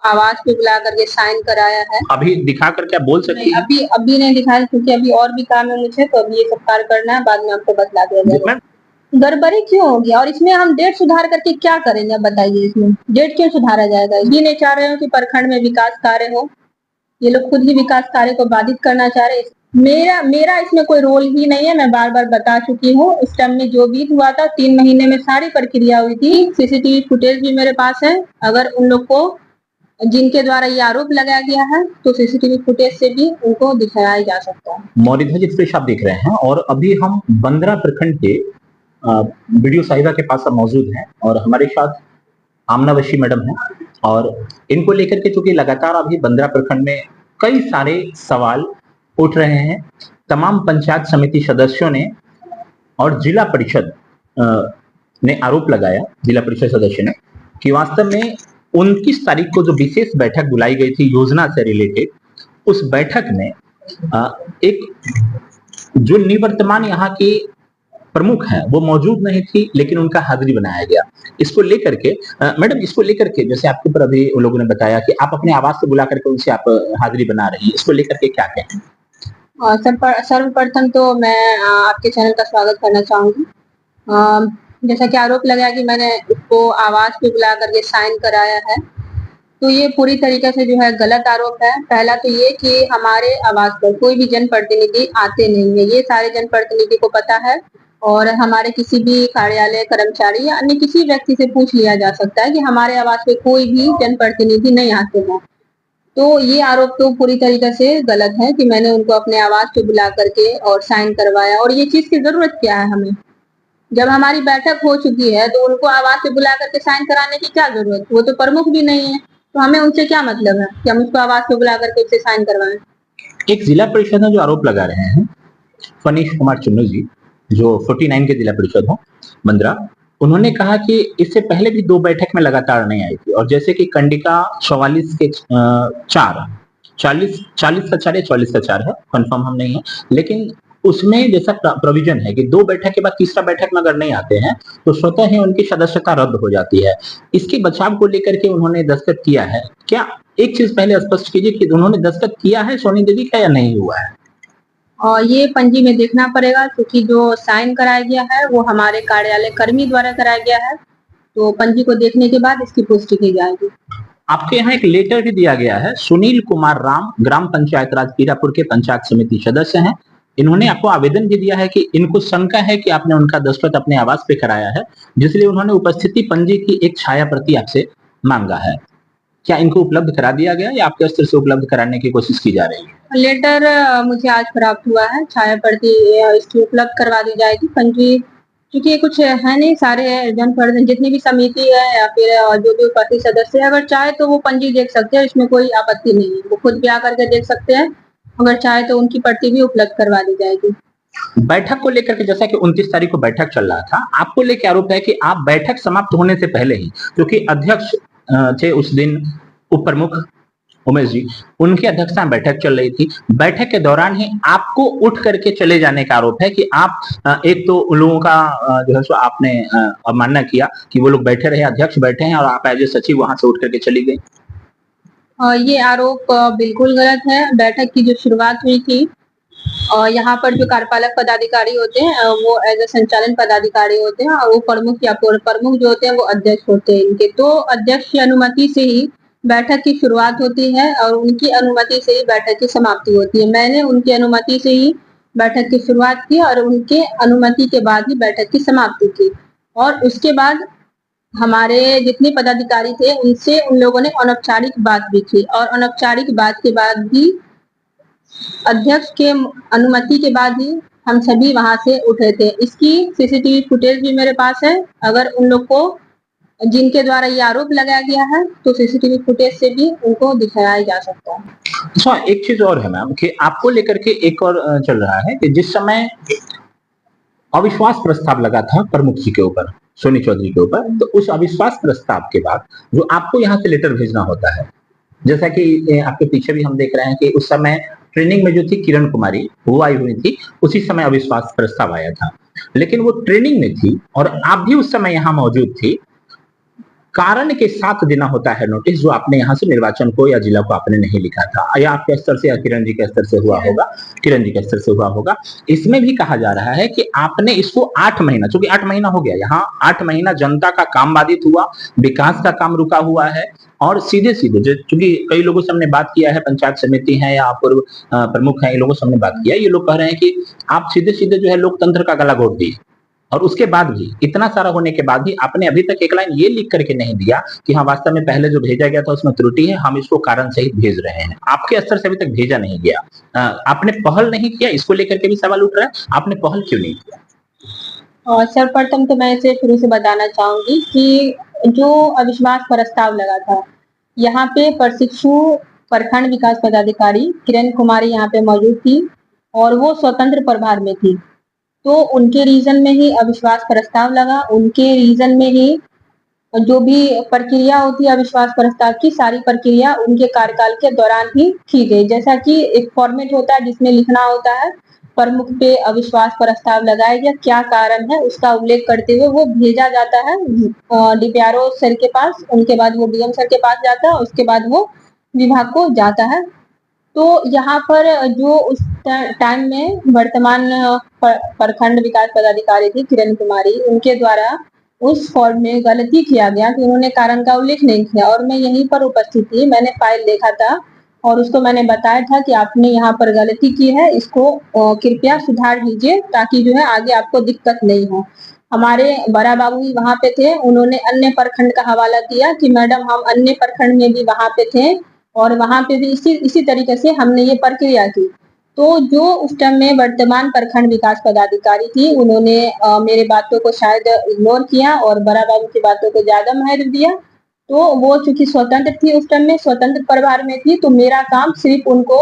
आवाज पे बुला करके साइन कराया है। अभी दिखा कर क्या बोल सकती हैं? अभी नहीं दिखाया क्योंकि अभी और भी काम है मुझे, तो अभी ये सब कार्य करना है, बाद में आपको बतला दिया जाएगा। गड़बड़ी क्यों हो गया और इसमें हम डेट सुधार करके क्या करेंगे बताइए। इसमें डेट क्यों सुधारा जाएगा? ये नहीं चाह रहे हो कि प्रखंड में विकास कार्य हो, ये लोग खुद ही विकास कार्य को बाधित करना चाह रहे हैं। मेरा इसमें कोई रोल ही नहीं है। मैं बार बार बता चुकी हूँ। इस टाइम में जो भी हुआ था 3 महीने में सारी प्रक्रिया हुई थी। सीसीटीवी फुटेज भी मेरे पास है। अगर उन लोग को जिनके द्वारा ये आरोप लगाया गया है तो सीसीटीवी फुटेज से भी उनको दिखाया जा सकता है। मौरिध्वज एक्सप्रेस आप देख रहे हैं और अभी हम बंदरा प्रखंड के वीडियो साहिबा के पास मौजूद हैं और हमारे साथ आमना वशी मैडम है और इनको लेकर के चूंकि लगातार अभी बंदरा प्रखंड में कई सारे सवाल उठ रहे हैं। तमाम पंचायत समिति सदस्यों ने और जिला परिषद ने आरोप लगाया, जिला परिषद सदस्य ने, कि वास्तव में 29 तारीख को जो विशेष बैठक बुलाई गई थी योजना से रिलेटेड, उस बैठक में एक जो निवर्तमान यहाँ की प्रमुख है वो मौजूद नहीं थी, लेकिन उनका हाजिरी बनाया गया। इसको लेकर के मैडम, इसको लेकर के जैसे आपके ऊपर अभी उन लोगों ने बताया कि आप अपने आवाज से बुला करके उनसे आप हाजिरी बना रही हैं, इसको लेकर के क्या कहें? सर्वप्रथम तो मैं आपके चैनल का स्वागत करना चाहूंगी। जैसा कि आरोप लगाया कि मैंने उसको आवाज पे बुला करके साइन कराया है, तो ये पूरी तरीके से जो है गलत आरोप है। पहला तो ये कि हमारे आवाज पर कोई भी जनप्रतिनिधि आते नहीं है, ये सारे जनप्रतिनिधि को पता है और हमारे किसी भी कार्यालय कर्मचारी या अन्य किसी व्यक्ति से पूछ लिया जा सकता है कि हमारे आवाज पे कोई भी जनप्रतिनिधि नहीं आते हैं। तो ये आरोप तो पूरी तरीके से गलत है कि मैंने उनको अपने आवाज पे बुला करके और साइन करवाया। और ये चीज की जरूरत क्या है हमें? जब हमारी बैठक हो चुकी है तो उनको आवाज पे बुला करके साइन कराने की क्या जरूरत? वो तो प्रमुख भी नहीं है, तो हमें उनसे क्या मतलब है कि हम उसको आवाज पे बुला करके उससे साइन करवाएं? एक जिला परिषद में जो आरोप लगा रहे हैं फनीश कुमार चुन्नू जी, जो 49 के जिला परिषद हो बंदरा, उन्होंने कहा कि इससे पहले भी 2 बैठक में लगातार नहीं आई थी और जैसे कि कंडिका 44 के 4 40 का 4 या 44 का 4 है, कंफर्म हम नहीं है, लेकिन उसमें जैसा प्रोविजन है कि 2 बैठक के बाद तीसरा बैठक में अगर नहीं आते हैं तो स्वतः ही उनकी सदस्यता रद्द हो जाती है। इसके बचाव को लेकर के उन्होंने दस्तखत किया है क्या? एक चीज पहले स्पष्ट कीजिए कि उन्होंने दस्तखत किया है सोनी देवी का या नहीं हुआ है? और ये पंजी में देखना पड़ेगा क्योंकि जो साइन कराया गया है वो हमारे कार्यालय कर्मी द्वारा कराया गया है, तो पंजी को देखने के बाद इसकी पुष्टि की जाएगी। आपके यहाँ एक लेटर भी दिया गया है। सुनील कुमार राम, ग्राम पंचायत राज पीरापुर के पंचायत समिति सदस्य हैं। इन्होंने आपको आवेदन भी दिया है कि इनको शंका है कि आपने उनका दस्तखत अपने आवाज पे कराया है, जिसलिए उन्होंने उपस्थिति पंजी की एक छाया प्रति आपसे मांगा है। क्या इनको उपलब्ध करा दिया गया या आपके स्तर से उपलब्ध कराने की कोशिश की जा रही है? लेटर मुझे आज प्राप्त हुआ है, छाया प्रति इसकी उपलब्ध करवा दी जाएगी। पंजी क्योंकि ये कुछ है नहीं, सारे जनप्रतिनिधि जितनी भी समिति है या फिर जो भी उपस्थित सदस्य है, अगर चाहे तो वो पंजी देख सकते हैं, इसमें कोई आपत्ति नहीं है। वो खुद भी आकर के देख सकते हैं, अगर चाहे तो उनकी प्रति भी उपलब्ध करवा दी जाएगी। बैठक को लेकर के जैसा कि 29 तारीख को बैठक चल रहा था, आपको लेकर आरोप है कि आप बैठक समाप्त होने से पहले ही, क्योंकि अध्यक्ष थे उस दिन उप प्रमुख उमेश जी, उनकी अध्यक्षता में बैठक चल रही थी, बैठक के दौरान ही आपको उठ करके चले जाने का आरोप है कि आप एक तो उन लोगों का जो है सो आपने अवमानना किया कि वो लोग बैठे रहे, अध्यक्ष बैठे हैं और आप एज ए सचिव वहां से उठ करके चली गई। ये आरोप बिल्कुल गलत है। बैठक की जो शुरुआत हुई थी और यहाँ पर जो कार्यपालक पदाधिकारी होते हैं वो एज ए संचालन पदाधिकारी होते हैं और वो प्रमुख या पूर्व प्रमुख जो होते हैं वो अध्यक्ष होते हैं इनके। तो अध्यक्ष की अनुमति से ही बैठक की शुरुआत होती है और उनकी अनुमति से ही बैठक की समाप्ति होती है। मैंने उनकी अनुमति से ही बैठक की शुरुआत की और उनके अनुमति के बाद ही बैठक की समाप्ति की। और उसके बाद हमारे जितने पदाधिकारी थे उनसे उन लोगों ने अनौपचारिक बात भी की और अनौपचारिक बात के बाद भी अध्यक्ष के अनुमति के बाद ही हम सभी वहां से उठे थे। इसकी सीसीटीवी फुटेज भी मेरे पास है। अगर उन लोग को जिनके द्वारा ये आरोप लगाया गया है तो सीसीटीवी फुटेज से भी उनको दिखाया जा सकता है। अच्छा, एक चीज और है मैम कि आपको लेकर के एक और चल रहा है कि जिस समय अविश्वास प्रस्ताव लगा था प्रमुख जी के ऊपर, सोनी चौधरी के ऊपर, तो उस अविश्वास प्रस्ताव के बाद जो आपको यहाँ से लेटर भेजना होता है, जैसा कि आपके पीछे भी हम देख रहे हैं कि उस समय ट्रेनिंग में जो थी किरण कुमारी वो आई हुई थी, उसी समय अविश्वास प्रस्ताव आया था, लेकिन वो ट्रेनिंग में थी और आप भी उस समय यहाँ मौजूद थी। कारण के साथ देना होता है नोटिस, जो आपने यहाँ से निर्वाचन को या जिला को आपने नहीं लिखा था, या आपके स्तर से या किरण जी के स्तर से हुआ होगा, किरण जी के स्तर से हुआ होगा। इसमें भी कहा जा रहा है कि आपने इसको 8 महीना, चूंकि 8 महीना हो गया, यहाँ 8 महीना जनता का काम बाधित हुआ, विकास का काम रुका हुआ है, और सीधे सीधे चूंकि कई लोगों से हमने बात किया है, पंचायत समिति है या पूर्व प्रमुख है, ये लोगों से हमने बात किया, ये लोग कह रहे हैं कि आप सीधे सीधे जो है लोकतंत्र का गला घोट दिए, और उसके बाद भी इतना सारा होने के बाद भी आपने अभी तक एक लाइन ये लिख करके नहीं दिया कि हाँ वास्तव में पहले जो भेजा गया था उसमें त्रुटि है, हम इसको कारण सहित भेज रहे हैं। आपके स्तर से अभी तक भेजा नहीं गया, आपने पहल नहीं किया, इसको लेकर के भी सवाल उठ रहा है, आपने पहल क्यों नहीं किया? सर्वप्रथम तो मैं इसे शुरू से बताना चाहूंगी कि जो अविश्वास प्रस्ताव लगा था, यहाँ पे प्रशिक्षु प्रखंड विकास पदाधिकारी किरण कुमारी यहाँ पे मौजूद थी और वो स्वतंत्र प्रभार में थी। तो उनके रीजन में ही अविश्वास प्रस्ताव लगा, उनके रीजन में ही जो भी प्रक्रिया होती है अविश्वास प्रस्ताव की, सारी प्रक्रिया उनके कार्यकाल के दौरान ही की गई। जैसा कि एक फॉर्मेट होता है जिसमें लिखना होता है प्रमुख पे अविश्वास प्रस्ताव लगाया गया, क्या कारण है उसका उल्लेख करते हुए वो भेजा जाता है डीपीआरओ सर के पास, उनके बाद वो डीएम सर के पास जाता है, उसके बाद वो विभाग को जाता है। तो यहाँ पर जो उस टाइम में वर्तमान प्रखंड विकास पदाधिकारी थी किरण कुमारी, उनके द्वारा उस फॉर्म में गलती किया गया कि उन्होंने कारण का उल्लेख नहीं किया, और मैं यहीं पर उपस्थित थी, मैंने फाइल देखा था और उसको मैंने बताया था कि आपने यहाँ पर गलती की है, इसको कृपया सुधार लीजिए ताकि जो है आगे आपको दिक्कत नहीं हो। हमारे बड़ा बाबू भी वहां पे थे, उन्होंने अन्य प्रखंड का हवाला दिया कि मैडम हम अन्य प्रखंड में भी वहां पे थे और वहां पे भी इसी तरीके से हमने ये प्रक्रिया की। तो जो उस टाइम में वर्तमान प्रखंड विकास पदाधिकारी थी, उन्होंने मेरे बातों को शायद इग्नोर किया और बड़ा बाबू की बातों को ज्यादा महत्व दिया। तो वो चूंकि स्वतंत्र थी, उस टाइम में स्वतंत्र प्रभार में थी, तो मेरा काम सिर्फ उनको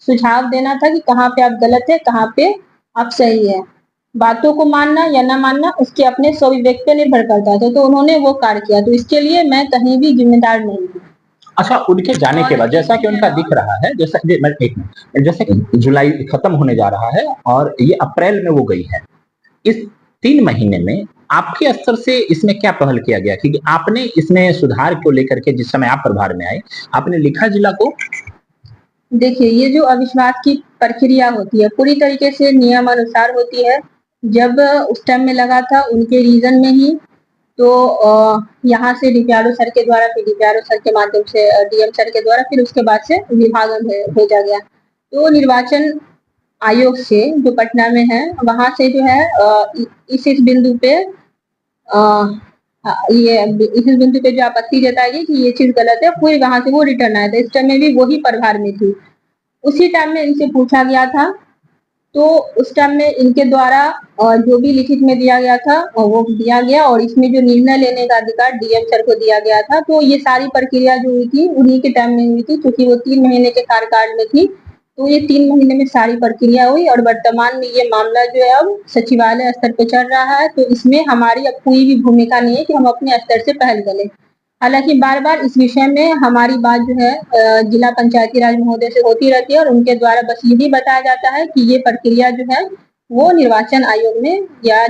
सुझाव देना था कि कहाँ पे आप गलत है, कहाँ पे आप सही है। बातों को मानना या ना मानना उसके अपने स्वविवेक पे निर्भर करता था, तो उन्होंने वो कार्य किया, तो इसके लिए मैं कहीं भी जिम्मेदार नहीं हूँ। अच्छा, उनके जाने के बाद जैसा कि उनका दिख रहा है, जैसा कि मैं एक मिनट, जैसे कि जुलाई खत्म होने जा रहा है और ये अप्रैल में वो गई है, इस 3 महीने में आपके स्तर से इसमें क्या पहल किया गया? क्योंकि आपने इसमें सुधार को लेकर के जिस समय आप प्रभार में आए, आपने लिखा जिला को? देखिए, ये जो अविश्वास की प्रक्रिया होती है पूरी तरीके से नियमानुसार होती है। जब उस टाइम में लगा था उनके रीजन में ही, तो यहाँ से डीपीआरओ सर के द्वारा, फिर डीपीआरओ सर के माध्यम से डीएम सर के द्वारा, फिर उसके बाद से विभाग में भेजा गया। तो निर्वाचन आयोग से जो पटना में है, वहां से जो है इस बिंदु पे ये इस बिंदु पे जो आपत्ति जताएगी कि ये चीज गलत है, फिर वहां से वो रिटर्न आया था। इस टाइम में भी वही प्रभार में थी, उसी टाइम में इनसे पूछा गया था, तो उस टाइम में इनके द्वारा जो भी लिखित में दिया गया था वो दिया गया, और इसमें जो निर्णय लेने का अधिकार डीएम सर को दिया गया था। तो ये सारी प्रक्रिया जो हुई थी उन्हीं के टाइम में हुई थी, क्योंकि वो 3 महीने के कार्यकाल में थी, तो ये 3 महीने में सारी प्रक्रिया हुई। और वर्तमान में ये मामला जो है अब सचिवालय स्तर पे चल रहा है, तो इसमें हमारी अब कोई भी भूमिका नहीं है कि हम अपने स्तर से पहल करें। हालांकि बार बार इस विषय में हमारी बात जो है जिला पंचायती राज महोदय से होती रहती है, और उनके द्वारा बस यही बताया जाता है कि ये प्रक्रिया जो है वो निर्वाचन आयोग में या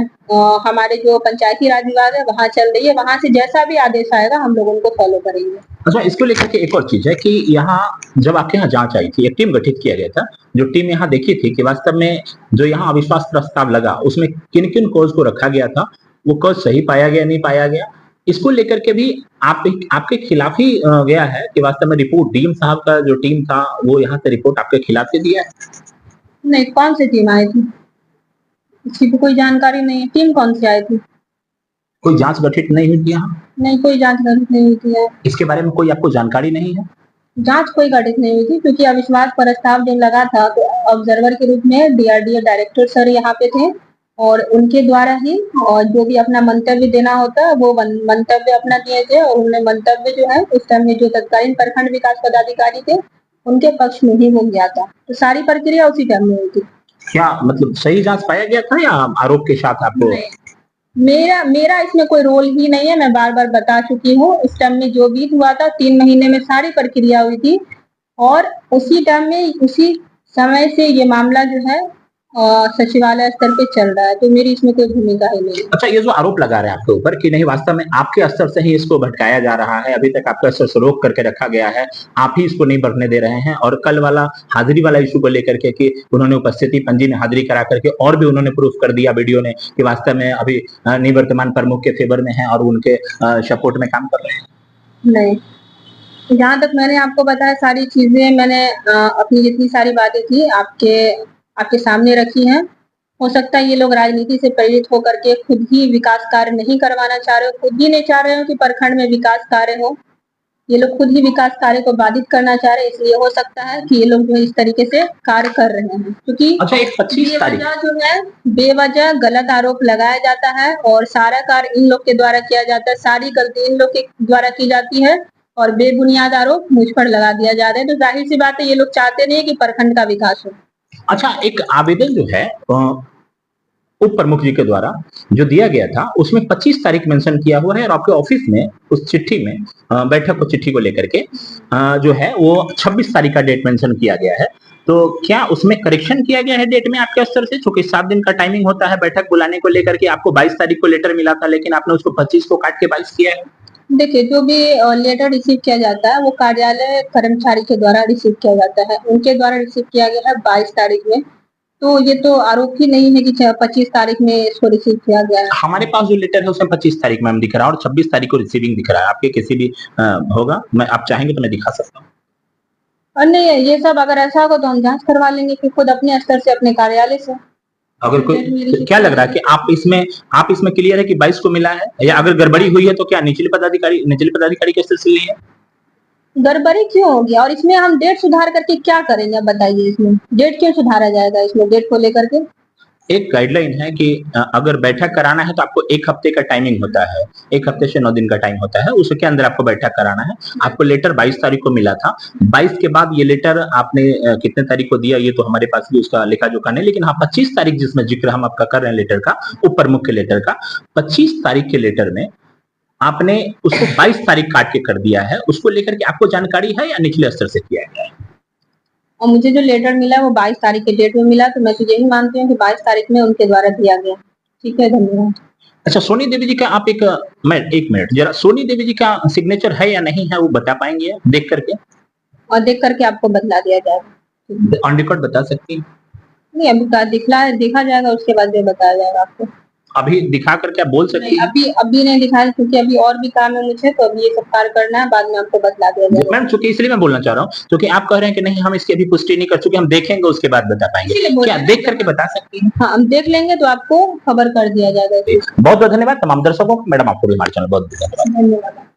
हमारे जो पंचायती राज विभाग है वहां चल रही है, वहां से जैसा भी आदेश आएगा हम लोग उनको फॉलो करेंगे। अच्छा, इसको लेकर के एक और चीज है कि यहाँ जब आपके यहाँ जांच आई थी, एक टीम गठित किया गया था, जो टीम यहाँ देखी थी कि वास्तव में जो यहाँ अविश्वास प्रस्ताव लगा उसमें किन किन कॉज को रखा गया था, वो कॉज सही पाया गया, नहीं पाया गया, इसको लेकर के भी आपके खिलाफ ही गया है कि वास्तव में रिपोर्ट डीएम साहब का जो टीम था वो यहाँ से रिपोर्ट आपके खिलाफ ही दिया है? नहीं, कौन सी टीम आई थी इसकी तो कोई जानकारी नहीं है। टीम कौन सी आई थी? कोई जांच गठित नहीं हुई थी यहाँ? नहीं, कोई जांच गठित नहीं हुई थी। इसके बारे में कोई आपको जानकारी नहीं है? जांच कोई गठित नहीं हुई थी, क्योंकि अविश्वास प्रस्ताव जब लगा था तो ऑब्जर्वर के रूप में डीआरडीओ डायरेक्टर सर यहाँ पे थे, और उनके द्वारा ही और जो भी अपना मंतव्य देना होता है वो मंतव्य अपना दिए थे, और उन्हें मंतव्य जो है उस टाइम में जो तत्कालीन प्रखंड विकास पदाधिकारी थे उनके पक्ष में ही वो गया था, तो सारी प्रक्रिया उसी टाइम में हुई थी। क्या मतलब सही जांच पाया गया था या आरोप के साथ आपको? मेरा इसमें कोई रोल ही नहीं है, मैं बार बार बता चुकी हूँ। उस टाइम में जो भी हुआ था 3 महीने में सारी प्रक्रिया हुई थी, और उसी टाइम में उसी समय से ये मामला जो है सचिवालय स्तर पे चल रहा है, तो मेरी इसमें कोई भूमिका ही नहीं है। अच्छा, ये जो आरोप लगा रहे हैं आपके ऊपर कि नहीं वास्तव में आपके स्तर से ही इसको भटकाया जा रहा है, अभी तक आपका स्तर से रोक करके रखा गया है, आप ही इसको नहीं बढ़ने दे रहे हैं, और कल वाला हाजिरी वाला इशू को लेकर के कि उन्होंने उपस्थिति पंजी में हाजिरी करा करके और भी उन्होंने प्रूफ कर दिया वीडियो ने कि वास्तव में अभी निवर्तमान प्रमुख के फेवर में है और उनके सपोर्ट में काम कर रहे हैं। नहीं, जहाँ तक मैंने आपको बताया सारी चीजें मैंने अपनी जितनी सारी बातें थी आपके सामने रखी हैं। हो सकता है ये लोग राजनीति से प्रेरित होकर के खुद ही विकास कार्य नहीं करवाना चाह रहे हो, खुद ही नहीं चाह रहे हो कि प्रखंड में विकास कार्य हो। ये लोग खुद ही विकास कार्य को बाधित करना चाह रहे हैं, इसलिए हो सकता है कि ये लोग जो है इस तरीके से कार्य कर रहे हैं, क्योंकि अच्छा, एक 25 तारीख बेवजह जो है बेवजह गलत आरोप लगाया जाता है और सारा कार्य इन लोग के द्वारा किया जाता है, सारी गलती इन लोग के द्वारा की जाती है और बेबुनियाद आरोप मुझ पर लगा दिया जाता है। तो जाहिर सी बात है ये लोग चाहते नहीं कि प्रखंड का विकास हो। अच्छा, एक आवेदन जो है उप प्रमुख जी के द्वारा जो दिया गया था उसमें 25 तारीख मेंशन किया हुआ है, और आपके ऑफिस में उस चिट्ठी में बैठक को चिट्ठी को लेकर के जो है वो 26 तारीख का डेट मेंशन किया गया है। तो क्या उसमें करेक्शन किया गया है डेट में आपके स्तर से, क्योंकि 7 दिन का टाइमिंग होता है बैठक बुलाने को लेकर के, आपको 22 तारीख को लेटर मिला था लेकिन आपने उसको 25 को काट के 22 किया है। देखिए, जो भी लेटर रिसीव किया जाता है वो कार्यालय कर्मचारी के द्वारा रिसीव किया जाता है, उनके द्वारा रिसीव किया गया है 22 तारीख में। तो ये तो आरोप ही नहीं है कि 25 तारीख में इसको रिसीव किया गया है। हमारे पास जो लेटर है उसमें 25 तारीख मैम दिख रहा है और 26 तारीख को रिसीविंग दिख रहा है। आपके किसी भी होगा, मैं आप चाहेंगे तो मैं दिखा सकता हूँ। और नहीं, ये सब अगर ऐसा होगा तो हम जांच करवा लेंगे कि खुद अपने स्तर से अपने कार्यालय से। अगर कोई क्या लग रहा है कि आप इसमें क्लियर है कि 22 को मिला है, या अगर गड़बड़ी हुई है तो क्या निचले पदाधिकारी के स्तर से हुई है? गड़बड़ी क्यों होगी और इसमें हम डेट सुधार करके क्या करेंगे, आप बताइए। इसमें डेट क्यों सुधारा जाएगा, इसमें डेट को लेकर के? एक गाइडलाइन है कि अगर बैठक कराना है तो आपको 1 हफ्ते का टाइमिंग होता है, 1 हफ्ते से 9 दिन का टाइम होता है, उसके अंदर आपको बैठक कराना है। आपको लेटर 22 तारीख को मिला था, 22 के बाद ये लेटर आपने कितने तारीख को दिया ये तो हमारे पास भी उसका लेखा जोखा नहीं, लेकिन हाँ 25 तारीख जिसमें जिक्र हम आपका कर रहे हैं लेटर का, उप प्रमुख के लेटर का, 25 तारीख के लेटर में आपने उसको 22 तारीख काट के कर दिया है। उसको लेकर के आपको जानकारी है या निचले स्तर से किया गया है? और मुझे जो लेटर मिला है वो 22 तारीख के डेट में मिला, तो मैं तो यही मानती हूँ कि 22 तारीख में उनके द्वारा दिया गया। ठीक है, धन्यवाद। अच्छा, सोनी देवी जी का आप एक मिनट जरा, सोनी देवी जी का सिग्नेचर है या नहीं है वो बता पाएंगे देख करके? और देख करके आपको बतला दिया जाएगा। ऑन रिकॉर्ड बता सकती हैं? नहीं, अभी देखा जाएगा, उसके बाद जो बताया जाएगा आपको। अभी दिखा करके आप बोल सकती हैं? अभी नहीं दिखाया, क्योंकि अभी और भी काम है मुझे, तो अभी ये सब कार्य करना है, बाद में आपको बतला दिया जाएगा। मैम, चूंकि इसलिए मैं बोलना चाह रहा हूँ क्योंकि आप कह रहे हैं कि नहीं हम इसकी अभी पुष्टि नहीं कर चुके, हम देखेंगे उसके बाद बता पाएंगे, क्या देख करके बता सकती हैं? हाँ, हम देख लेंगे तो आपको खबर कर दिया जाएगा। बहुत बहुत धन्यवाद तमाम दर्शकों। मैडम आपको भी हमारे चैनल बहुत धन्यवाद।